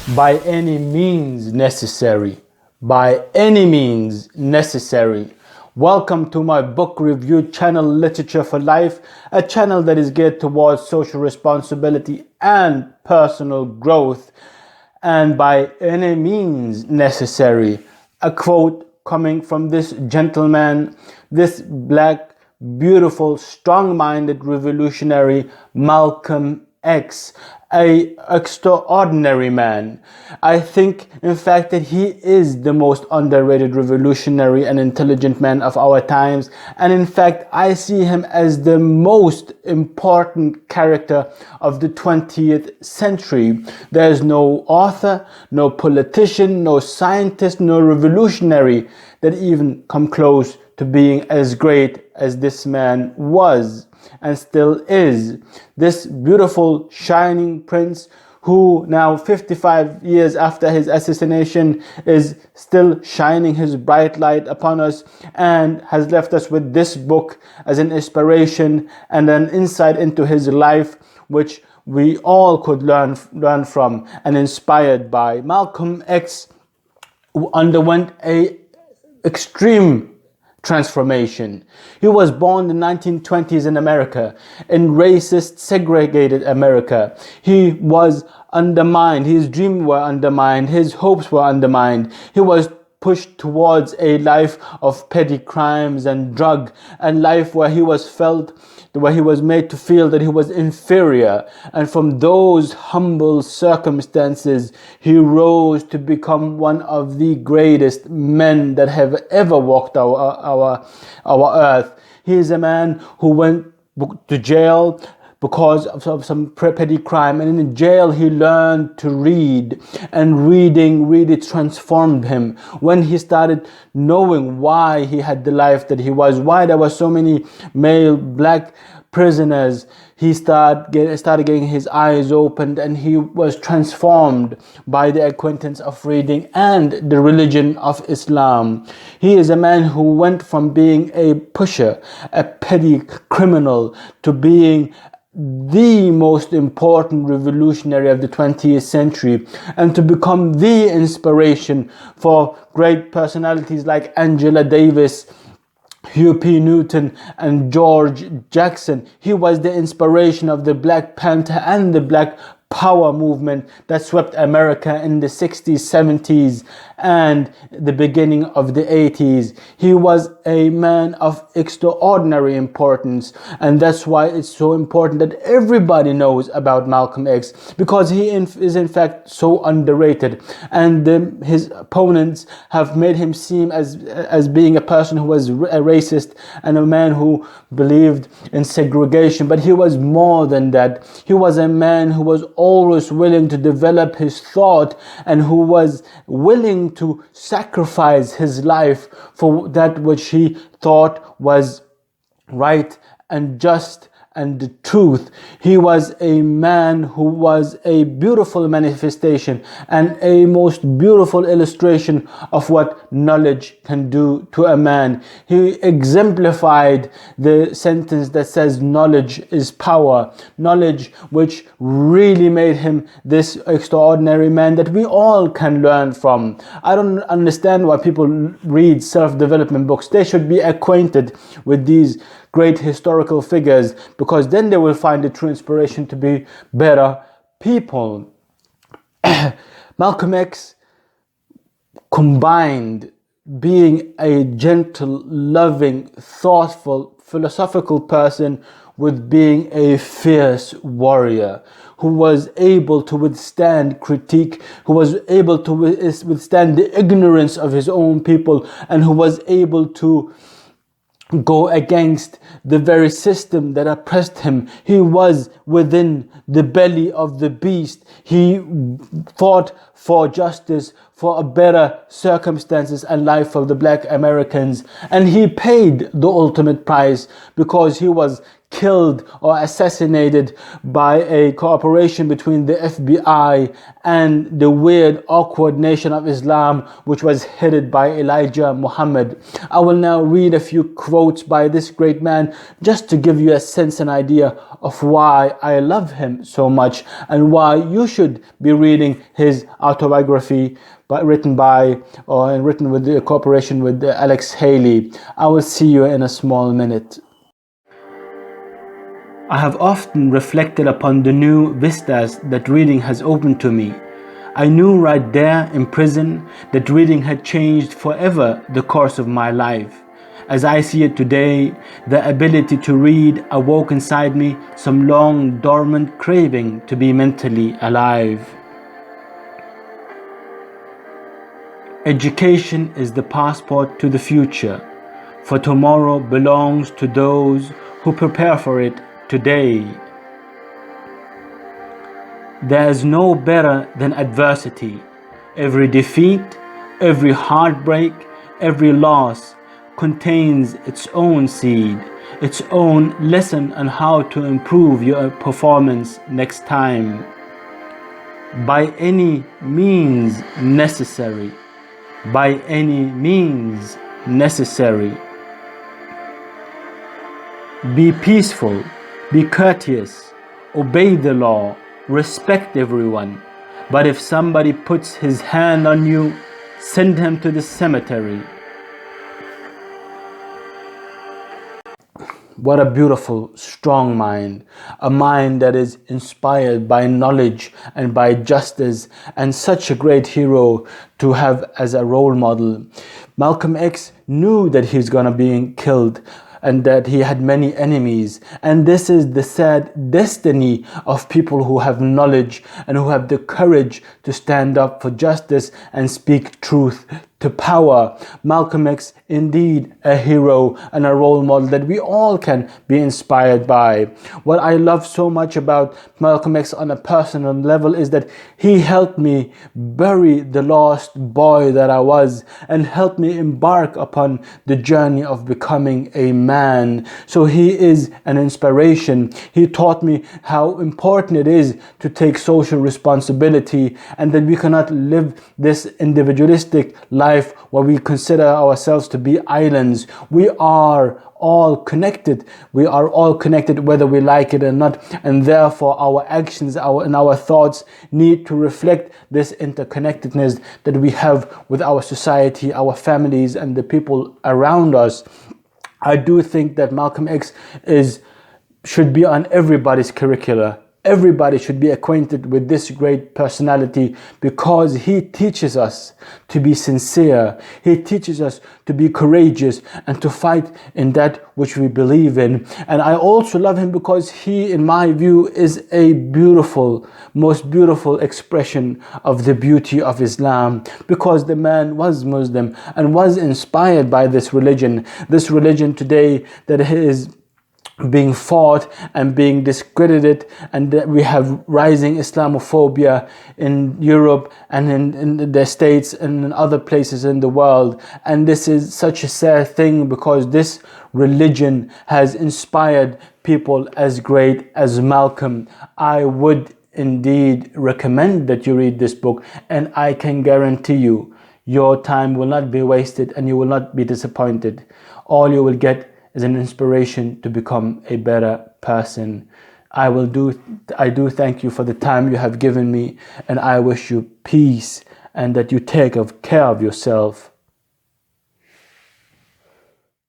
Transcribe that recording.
By any means necessary. By any means necessary. Welcome to my book review channel, Literature for Life, a channel that is geared towards social responsibility and personal growth. And by any means necessary. A quote coming from this gentleman, this black, beautiful, strong-minded revolutionary, Malcolm X, a extraordinary man. I think, in fact, that he is the most underrated revolutionary and intelligent man of our times. And in fact, I see him as the most important character of the 20th century. There is no author, no politician, no scientist, no revolutionary that even come close to being as great as this man was and still is. This beautiful, shining prince who now 55 years after his assassination is still shining his bright light upon us and has left us with this book as an inspiration and an insight into his life, which we all could learn from and inspired by. Malcolm X underwent a extreme transformation. He was born in the 1920s in America, in racist, segregated America. He was undermined. His dreams were undermined. His hopes were undermined. He was pushed towards a life of petty crimes and drug, and life where he was made to feel that he was inferior. And from those humble circumstances, he rose to become one of the greatest men that have ever walked our earth. He is a man who went to jail because of some petty crime, and in jail he learned to read, and reading really transformed him. When he started knowing why he had the life that he was, why there were so many male black prisoners, he started getting his eyes opened, and he was transformed by the acquaintance of reading and the religion of Islam. He is a man who went from being a pusher, a petty criminal, to being the most important revolutionary of the 20th century, and to become the inspiration for great personalities like Angela Davis, Huey P. Newton, and George Jackson. He was the inspiration of the Black Panther and the Black Power movement that swept America in the 60s, 70s, and the beginning of the 80s. He was a man of extraordinary importance, and that's why it's so important that everybody knows about Malcolm X, because he is in fact so underrated, and his opponents have made him seem as being a person who was a racist and a man who believed in segregation. But he was more than that. He was a man who was always willing to develop his thought, and who was willing to sacrifice his life for that which he thought was right and just and the truth. He was a man who was a beautiful manifestation and a most beautiful illustration of what knowledge can do to a man. He exemplified the sentence that says knowledge is power, knowledge which really made him this extraordinary man that we all can learn from. I don't understand why people read self-development books. They should be acquainted with these great historical figures, because then they will find the true inspiration to be better people. Malcolm X combined being a gentle, loving, thoughtful, philosophical person with being a fierce warrior who was able to withstand critique, who was able to withstand the ignorance of his own people, and who was able to go against the very system that oppressed him. He was within the belly of the beast. He fought for justice, for a better circumstances and life for the Black Americans, and he paid the ultimate price, because he was killed or assassinated by a cooperation between the FBI and the weird, awkward Nation of Islam, which was headed by Elijah Muhammad. I will now read a few quotes by this great man just to give you a sense and idea of why I love him so much and why you should be reading his autobiography written with the cooperation with Alex Haley. I will see you in a small minute. I have often reflected upon the new vistas that reading has opened to me. I knew right there in prison that reading had changed forever the course of my life. As I see it today, the ability to read awoke inside me some long dormant craving to be mentally alive. Education is the passport to the future, for tomorrow belongs to those who prepare for it today. There is no better than adversity. Every defeat, every heartbreak, every loss contains its own seed, its own lesson on how to improve your performance next time. By any means necessary. By any means necessary. Be peaceful, be courteous, obey the law, respect everyone. But if somebody puts his hand on you, send him to the cemetery. What a beautiful, strong mind. A mind that is inspired by knowledge and by justice, and such a great hero to have as a role model. Malcolm X knew that he was going to be killed and that he had many enemies. And this is the sad destiny of people who have knowledge and who have the courage to stand up for justice and speak truth to power. Malcolm X, indeed a hero and a role model that we all can be inspired by. What I love so much about Malcolm X on a personal level is that he helped me bury the lost boy that I was and helped me embark upon the journey of becoming a man. So he is an inspiration. He taught me how important it is to take social responsibility, and that we cannot live this individualistic life where we consider ourselves to be islands. We are all connected. We are all connected whether we like it or not, and therefore our actions and our thoughts need to reflect this interconnectedness that we have with our society, our families, and the people around us. I do think that Malcolm X should be on everybody's curricula. Everybody should be acquainted with this great personality, because he teaches us to be sincere. He teaches us to be courageous and to fight in that which we believe in. And I also love him because he, in my view, is a beautiful, most beautiful expression of the beauty of Islam, because the man was Muslim and was inspired by this religion today that is being fought and being discredited, and that we have rising Islamophobia in Europe and in the States and in other places in the world. And this is such a sad thing, because this religion has inspired people as great as Malcolm. I would indeed recommend that you read this book, and I can guarantee you your time will not be wasted and you will not be disappointed. All you will get is an inspiration to become a better person. I do thank you for the time you have given me, and I wish you peace and that you take care of yourself.